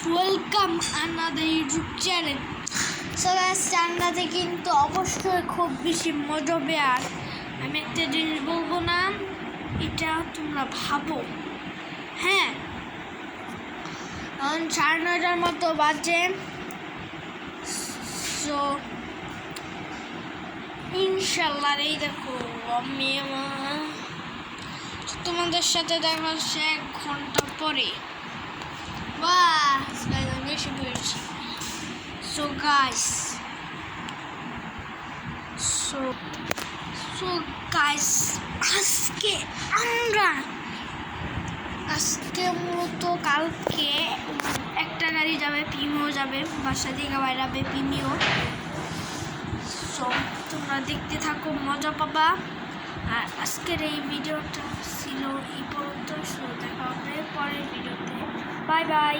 Welcome another YouTube channel. So guys, রান্নাতে কিন্তু অবশ্যই খুব বেশি মজা হবে। আর আমি একটা জিনিস বলবো না, এটা তোমরা ভাবো। হ্যাঁ, এখন 9:30 মতো বাজে। সো ইনশাল্লাহ এই দেখো আমি তোমাদের সাথে দেখা হচ্ছে 1 ঘন্টা পরে। বাস আমি এসে পড়েছি। সো গাইস আজকে মূলত কালকে একটা গাড়ি যাবে, পিমিও যাবে, বাসা থেকে বাইরাবে পিমিও। সো তোমরা দেখতে থাকো, মজা পাবা। আর আজকের এই ভিডিওটা ছিল এই পর্যন্ত। দেখা হবে পরের ভিডিওতে। Bye bye.